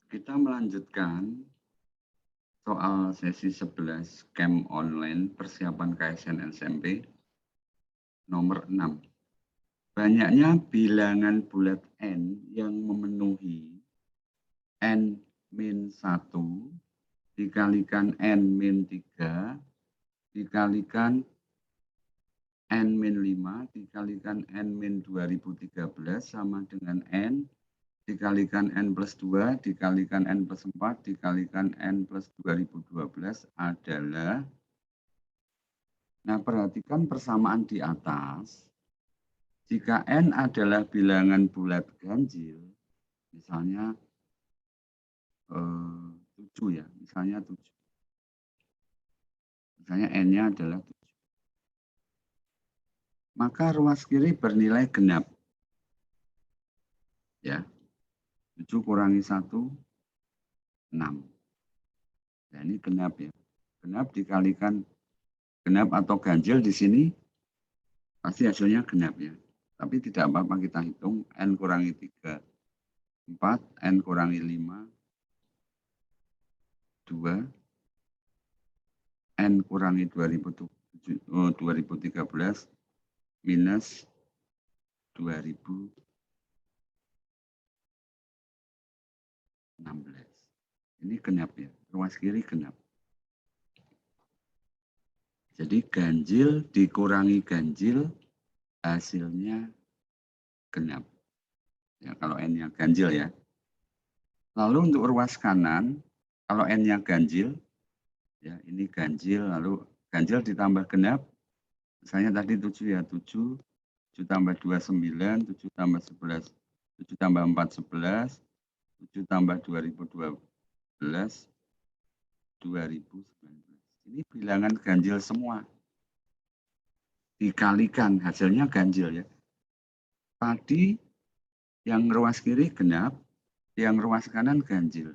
Kita melanjutkan soal sesi 11 Camp Online Persiapan KSN SMP nomor 6. Banyaknya bilangan bulat N yang memenuhi N-1 dikalikan N-3 dikalikan N-5 dikalikan N-2013 sama dengan N dikalikan N plus 2, dikalikan N plus 4, dikalikan N plus 2012 adalah, nah perhatikan persamaan di atas, jika N adalah bilangan bulat ganjil, misalnya 7 ya, misalnya 7. Misalnya N-nya adalah 7. Maka ruas kiri bernilai genap. Ya. 7 kurangi 1, 6. Nah, ini genap ya. Genap dikalikan genap atau ganjil di sini pasti hasilnya genap ya. Tapi tidak apa-apa kita hitung N kurangi 3, 4, N kurangi 5, 2, N kurangi 2013 minus 2016. Ini genap ya, ruas kiri genap. Jadi ganjil dikurangi ganjil, hasilnya genap. Ya, kalau N-nya ganjil ya. Lalu untuk ruas kanan, kalau N-nya ganjil, ya ini ganjil, lalu ganjil ditambah genap, misalnya tadi 7 ya, 7, 7 tambah 2, 9, 7 tambah 11, 7 tambah 4, 11, 7 tambah 2012, 2019. Ini bilangan ganjil semua. Dikalikan, hasilnya ganjil ya. Tadi yang ruas kiri genap, yang ruas kanan ganjil.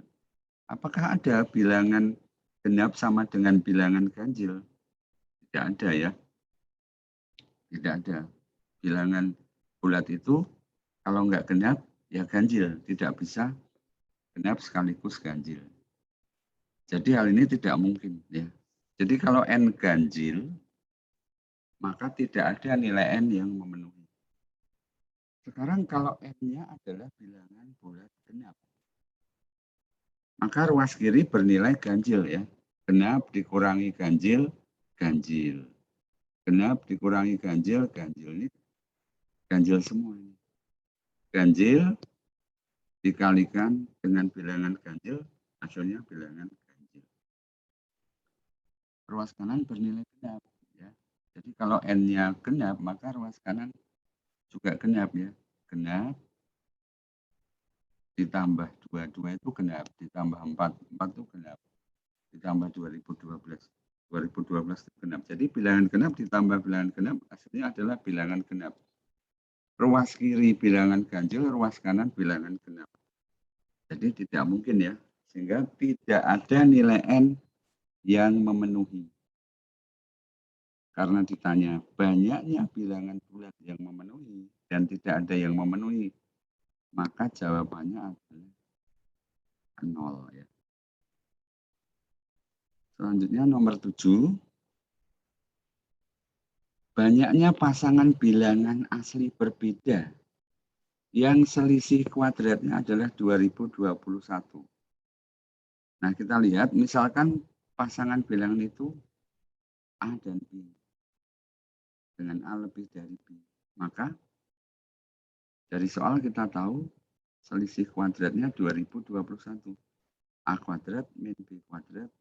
Apakah ada bilangan genap sama dengan bilangan ganjil? Tidak ada ya. Tidak ada. Bilangan bulat itu kalau nggak genap, ya ganjil. Tidak bisa genap sekaligus ganjil. Jadi hal ini tidak mungkin ya. Jadi kalau N ganjil, maka tidak ada nilai N yang memenuhi. Sekarang kalau N-nya adalah bilangan bulat genap, maka ruas kiri bernilai ganjil ya. Genap dikurangi ganjil, ganjil. Genap dikurangi ganjil, ganjil. Ini ganjil semua. Ganjil dikalikan dengan bilangan ganjil, hasilnya bilangan ganjil. Ruas kanan bernilai genap. Ya. Jadi kalau N-nya genap, maka ruas kanan juga genap ya. Genap ditambah 22 itu genap, ditambah 4 itu genap, ditambah 2012 itu genap. Jadi bilangan genap ditambah bilangan genap hasilnya adalah bilangan genap. Ruas kiri bilangan ganjil, ruas kanan bilangan genap. Jadi tidak mungkin ya, sehingga tidak ada nilai N yang memenuhi. Karena ditanya banyaknya bilangan bulat yang memenuhi dan tidak ada yang memenuhi, maka jawabannya adalah 0 ya. Selanjutnya nomor 7. Banyaknya pasangan bilangan asli berbeda yang selisih kuadratnya adalah 2021. Nah, kita lihat misalkan pasangan bilangan itu A dan B. Dengan A lebih dari B. Maka dari soal kita tahu selisih kuadratnya 2021. A kuadrat min B kuadrat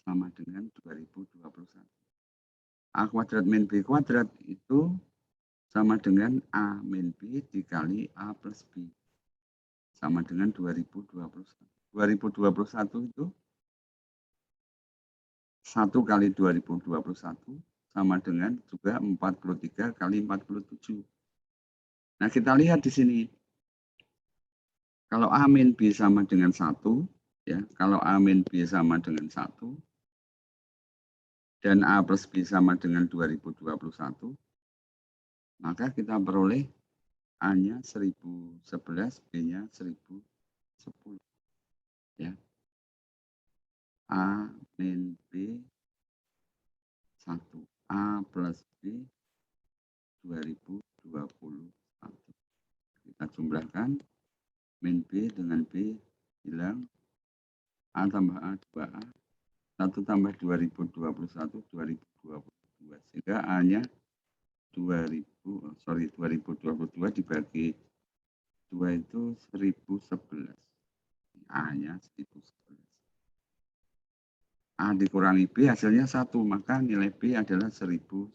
sama dengan 2021. A kuadrat min B kuadrat itu sama dengan A min B dikali A plus B. Sama dengan 2021. 2021 itu 1 kali 2021 sama dengan juga 43 kali 47. Nah, kita lihat di sini. Kalau A min B sama dengan 1, ya, kalau A min B sama dengan 1, dan A plus B sama dengan 2021, maka kita peroleh A-nya 1011, B-nya 1010. Ya. A min B 1. A plus B 2021. Kita jumlahkan. Min B dengan B hilang. A tambah A 2A. 1 tambah 2021, 2022. Sehingga A-nya 2022 dibagi 2 itu 1011. A-nya 1011. A dikurangi B hasilnya 1, maka nilai B adalah 1010.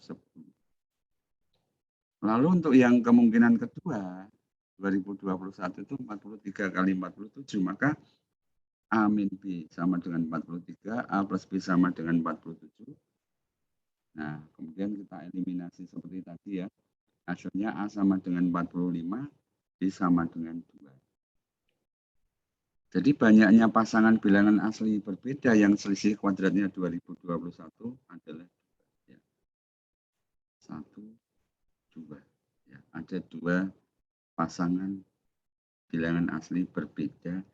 Lalu untuk yang kemungkinan kedua, 2021 itu 43 kali 47, maka A min B sama dengan 43, A plus B sama dengan 47. Nah, kemudian kita eliminasi seperti tadi ya. Hasilnya A sama dengan 45, B sama dengan 2. Jadi banyaknya pasangan bilangan asli berbeda yang selisih kuadratnya 2021 adalah ya, 1, 2. Ya, ada 2 pasangan bilangan asli berbeda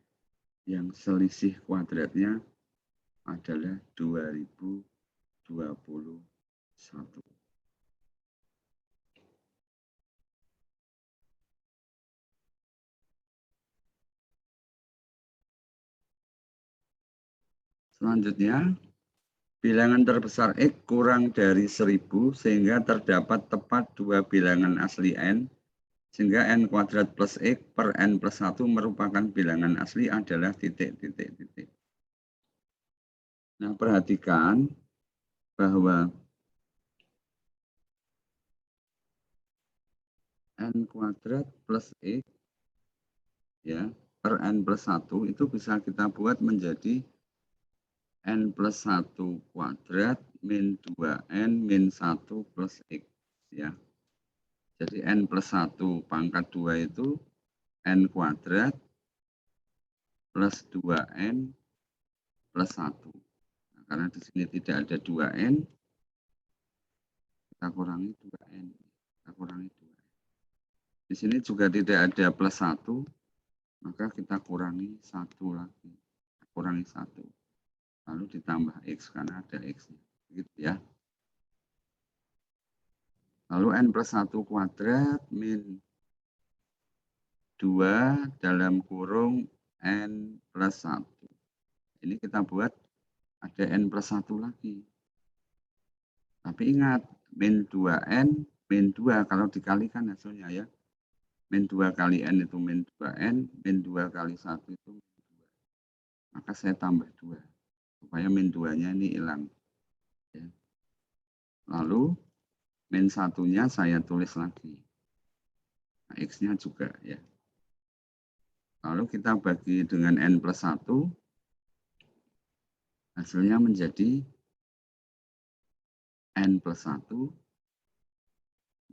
yang selisih kuadratnya adalah 2021. Selanjutnya, bilangan terbesar X kurang dari 1000 sehingga terdapat tepat 2 bilangan asli N, sehingga N kuadrat plus X per N plus 1 merupakan bilangan asli adalah titik. Nah, perhatikan bahwa N kuadrat plus X ya, per N plus 1 itu bisa kita buat menjadi N plus 1 kuadrat min 2N min 1 plus X. Ya. Jadi N plus 1 pangkat 2 itu N kuadrat plus 2N plus 1. Nah, karena di sini tidak ada 2N, kita kurangi 2N. Kita kurangi 2N. Di sini juga tidak ada plus 1, maka kita kurangi 1 lagi. Kita kurangi 1. Lalu ditambah X karena ada X-nya. Gitu ya. Lalu N plus 1 kuadrat min 2 dalam kurung N plus 1. Ini kita buat ada N plus 1 lagi. Tapi ingat, min 2N, min 2 kalau dikalikan hasilnya ya. Min 2 kali N itu min 2N, min 2 kali 1 itu min 2. Maka saya tambah 2. Supaya min 2-nya ini hilang. Ya. Lalu, min 1-nya saya tulis lagi. Nah, X-nya juga ya. Lalu kita bagi dengan N plus 1. Hasilnya menjadi N plus 1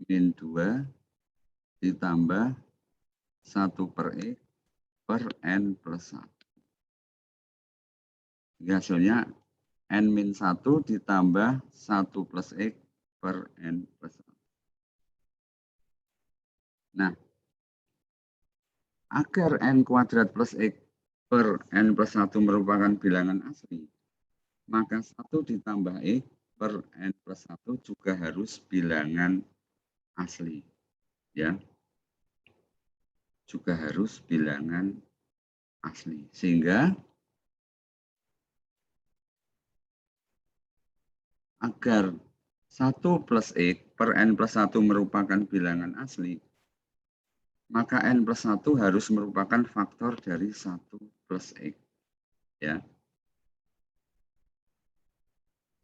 min 2 ditambah 1 per X per N plus 1. Hasilnya N min 1 ditambah 1 plus X per N plus 1. Nah, agar N kuadrat plus X per N plus 1 merupakan bilangan asli, maka 1 ditambah X per N plus 1 juga harus bilangan asli. Ya, juga harus bilangan asli. Sehingga agar 1 plus X per N plus 1 merupakan bilangan asli, maka N plus 1 harus merupakan faktor dari 1 plus X. Ya.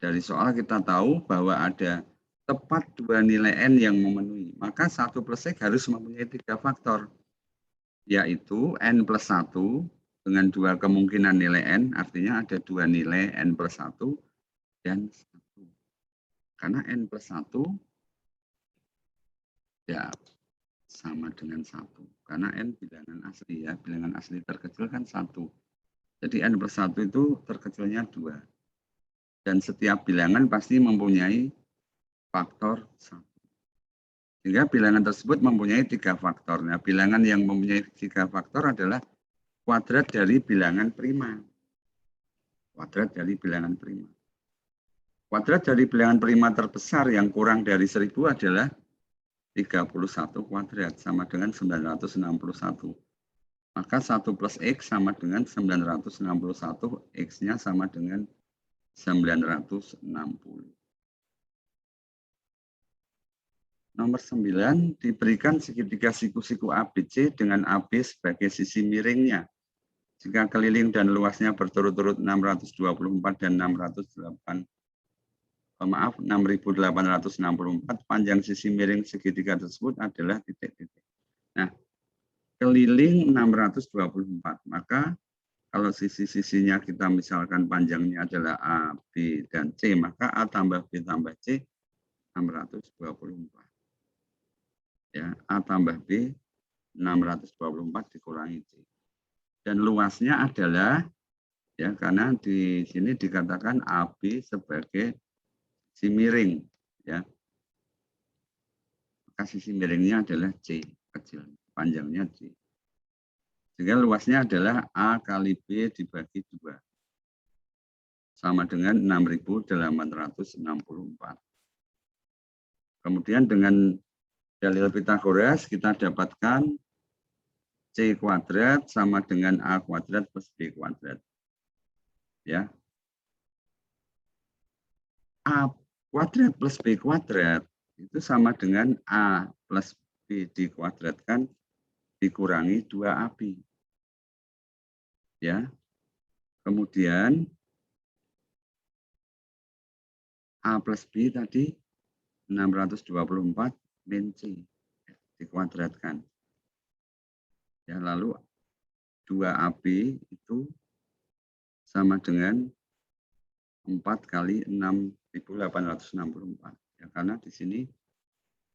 Dari soal kita tahu bahwa ada tepat 2 nilai N yang memenuhi, maka 1 plus X harus mempunyai 3 faktor, yaitu N plus 1 dengan 2 kemungkinan nilai N, artinya ada 2 nilai N plus 1 dan 1. Karena N plus 1 ya sama dengan 1. Karena N bilangan asli ya, bilangan asli terkecil kan 1. Jadi N plus 1 itu terkecilnya 2. Dan setiap bilangan pasti mempunyai faktor 1. Sehingga bilangan tersebut mempunyai 3 faktor. Nah, bilangan yang mempunyai 3 faktor adalah kuadrat dari bilangan prima. Kuadrat dari bilangan prima. Kuadrat dari bilangan prima terbesar yang kurang dari 1000 adalah 31 kuadrat, sama dengan 961. Maka 1 plus X sama dengan 961, X-nya sama dengan 960. Nomor 9, diberikan segitiga siku-siku ABC dengan AB sebagai sisi miringnya. Jika keliling dan luasnya berturut-turut 624 dan 6.864, panjang sisi miring segitiga tersebut adalah titik-titik. Nah, keliling 624, maka kalau sisi-sisinya kita misalkan panjangnya adalah A, B, dan C, maka A tambah B tambah C 624. Ya, A tambah B 624 dikurangi C. Dan luasnya adalah, ya karena di sini dikatakan AB sebagai sisi miring, ya. Maka sisi miringnya adalah C kecil, panjangnya C. Sehingga luasnya adalah A kali B dibagi 2. Sama dengan 6.864. Kemudian dengan dalil Pitagoras kita dapatkan C kuadrat sama dengan A kuadrat plus B kuadrat. Ya. A kuadrat plus B kuadrat itu sama dengan A plus B dikuadratkan dikurangi 2AB. Ya. Kemudian A plus B tadi 624 min C dikuadratkan. Ya, lalu 2AB itu sama dengan 4 kali 6.864. Ya, karena di sini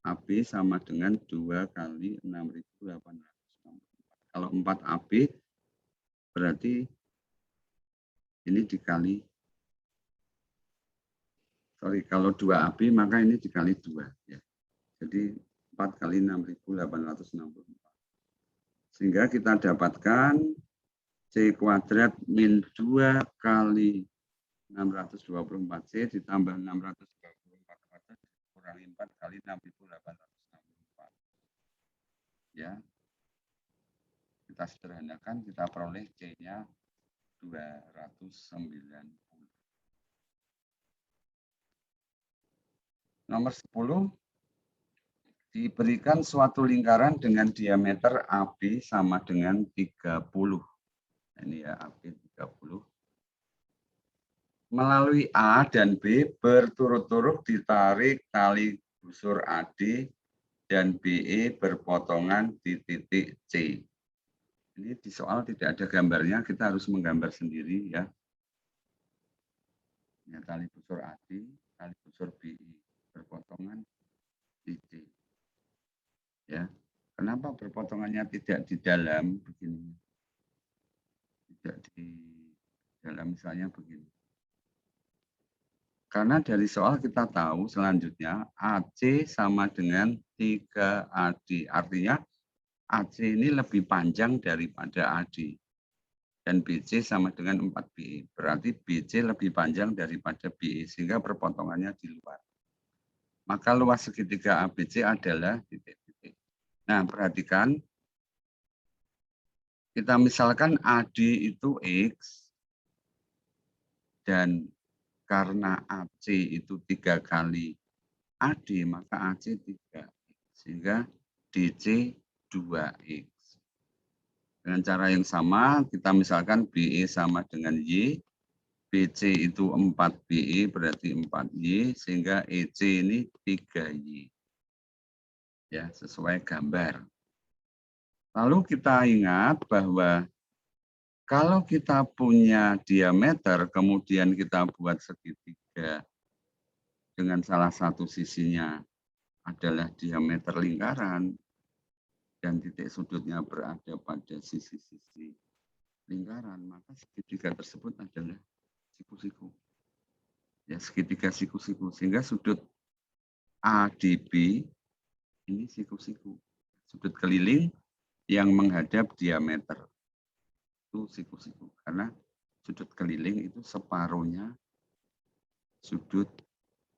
AB sama dengan 2 kali 6.864. Kalau 4AB berarti ini dikali, kalau 2AB maka ini dikali 2. Ya. Jadi 4 kali 6.864. Sehingga kita dapatkan C kuadrat min 2 kali 624C ditambah 624 kuadrat dikurangi 4 kali 6.864. Ya. Kita sederhanakan, kita peroleh C-nya 290. Nomor 10, diberikan suatu lingkaran dengan diameter AB sama dengan 30. Ini ya, AB 30. Melalui A dan B berturut-turut ditarik tali busur AD dan BE berpotongan di titik C. Ini di soal tidak ada gambarnya, kita harus menggambar sendiri ya. Ya, tali busur AD, tali busur BE berpotongan di C. Ya, kenapa berpotongannya tidak di dalam begini? Tidak di dalam, misalnya begini. Karena dari soal kita tahu selanjutnya AC sama dengan 3AD. Artinya AC ini lebih panjang daripada AD. Dan BC sama dengan 4BE. Berarti BC lebih panjang daripada BE, sehingga perpotongannya di luar. Maka luas segitiga ABC adalah titik-titik. Nah, perhatikan. Kita misalkan AD itu X, dan karena AC itu 3 kali AD, maka AC 3X. Sehingga DC 2X. Dengan cara yang sama, kita misalkan BE sama dengan Y, BC itu 4BE berarti 4Y, sehingga EC ini 3Y. Ya, sesuai gambar. Lalu kita ingat bahwa kalau kita punya diameter, kemudian kita buat segitiga dengan salah satu sisinya adalah diameter lingkaran, dan titik sudutnya berada pada sisi-sisi lingkaran, maka segitiga tersebut adalah siku-siku. Ya, segitiga siku-siku, sehingga sudut ADB Ini siku-siku. Sudut keliling yang menghadap diameter. Itu siku-siku. Karena sudut keliling itu separuhnya sudut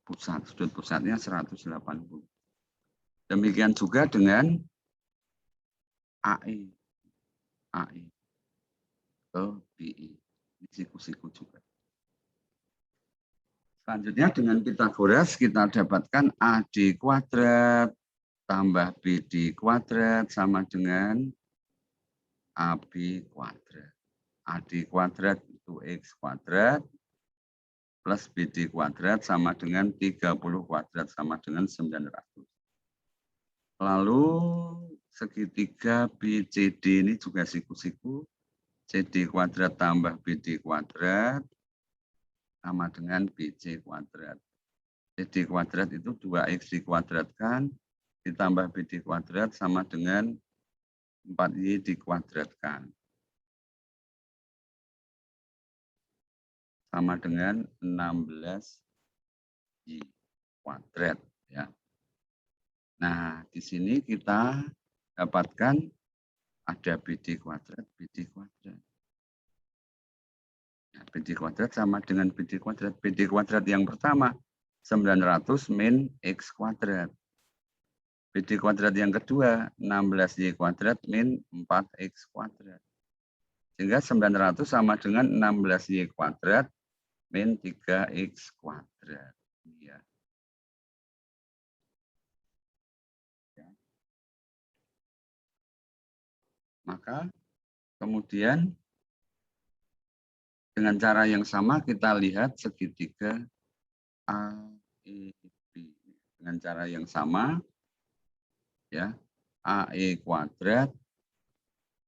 pusat. Sudut pusatnya 180. Demikian juga dengan AE. AE ke BE. Ini siku-siku juga. Selanjutnya dengan Pitagoras kita dapatkan AD kuadrat tambah BD kuadrat sama dengan AB kuadrat. AD kuadrat itu X kuadrat plus BD kuadrat sama dengan 30 kuadrat sama dengan 900. Lalu segitiga BCD ini juga siku-siku. CD kuadrat tambah BD kuadrat sama dengan BC kuadrat. CD kuadrat itu 2X dikuadratkan ditambah BD kuadrat sama dengan 4Y dikuadratkan. Sama dengan 16Y kuadrat. Ya. Nah, di sini kita dapatkan ada BD kuadrat, BD kuadrat. Ya, BD kuadrat sama dengan BD kuadrat. BD kuadrat yang pertama 900 min X kuadrat. BD kuadrat yang kedua 16Y kuadrat min 4X kuadrat. Sehingga 900 sama dengan 16Y kuadrat min 3X kuadrat. Ya. Maka kemudian dengan cara yang sama kita lihat segitiga AEB. Dengan cara yang sama ya, AE kuadrat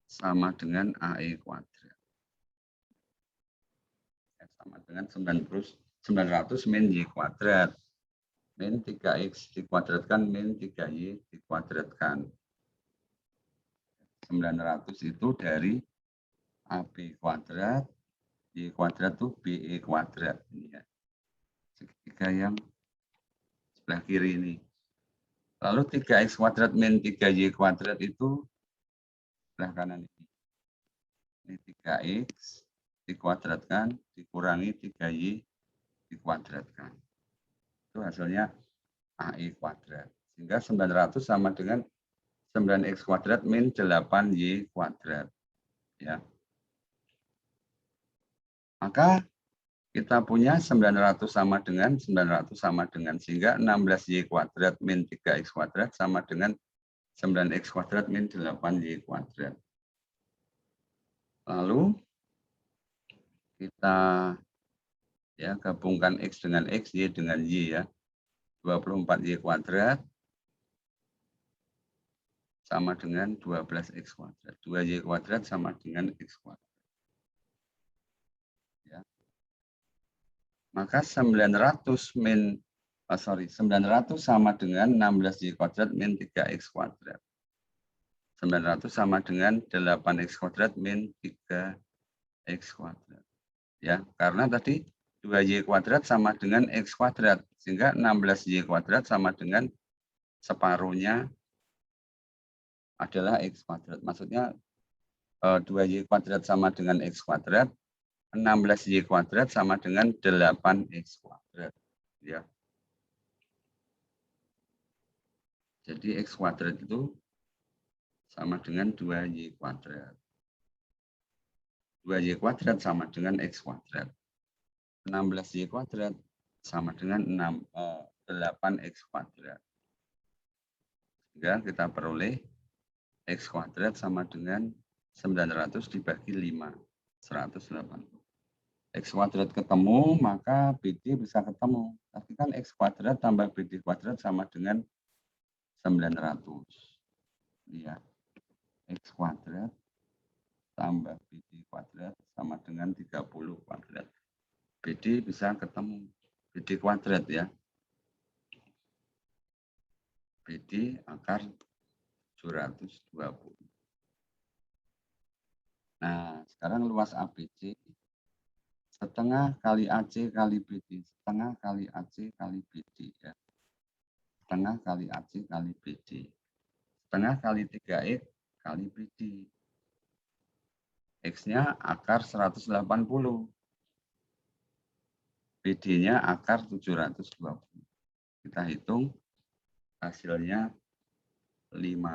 sama dengan AE kuadrat. Ya, sama dengan 900 min Y kuadrat. Min 3X dikuadratkan min 3Y dikuadratkan. 900 itu dari AB kuadrat, Y kuadrat itu BE kuadrat. Ini ya. Segitiga yang sebelah kiri ini. Lalu 3X kuadrat min 3Y kuadrat itu sebelah kanan ini. Ini 3X dikuadratkan, dikurangi 3Y dikuadratkan. Itu hasilnya AE kuadrat. Sehingga 900 sama dengan 9X kuadrat min 8Y kuadrat. Ya. Maka kita punya 900 sama dengan 900 sama dengan, sehingga 16Y kuadrat min 3X kuadrat sama dengan 9X kuadrat min 8Y kuadrat. Lalu kita ya gabungkan X dengan X, Y dengan Y ya. 24Y kuadrat sama dengan 12X kuadrat. 2Y kuadrat sama dengan X kuadrat. Ya. Maka 900 sama dengan 16Y kuadrat min 3X kuadrat. 900 sama dengan 8X kuadrat min 3X kuadrat. Ya, karena tadi 2Y kuadrat sama dengan X kuadrat. Sehingga 16Y kuadrat sama dengan separuhnya adalah X kuadrat. Maksudnya 2Y kuadrat sama dengan X kuadrat, 16Y kuadrat sama dengan 8X kuadrat. Ya. Jadi X kuadrat itu sama dengan 2Y kuadrat. 2Y kuadrat sama dengan X kuadrat. 16Y kuadrat sama dengan 8X kuadrat. Sehingga kita peroleh X kuadrat sama dengan 900 dibagi 5, 180. X kuadrat ketemu, maka BD bisa ketemu. Tapi kan X kuadrat tambah BD kuadrat sama dengan 900. Ya. X kuadrat tambah BD kuadrat sama dengan 30 kuadrat. BD bisa ketemu. BD kuadrat ya. BD akar 720. Nah, sekarang luas ABC setengah kali AC kali BD, setengah kali AC kali BD ya. setengah kali AC kali BD. Setengah kali 3X kali BD. X-nya akar 180. BD-nya akar 720. Kita hitung hasilnya 540.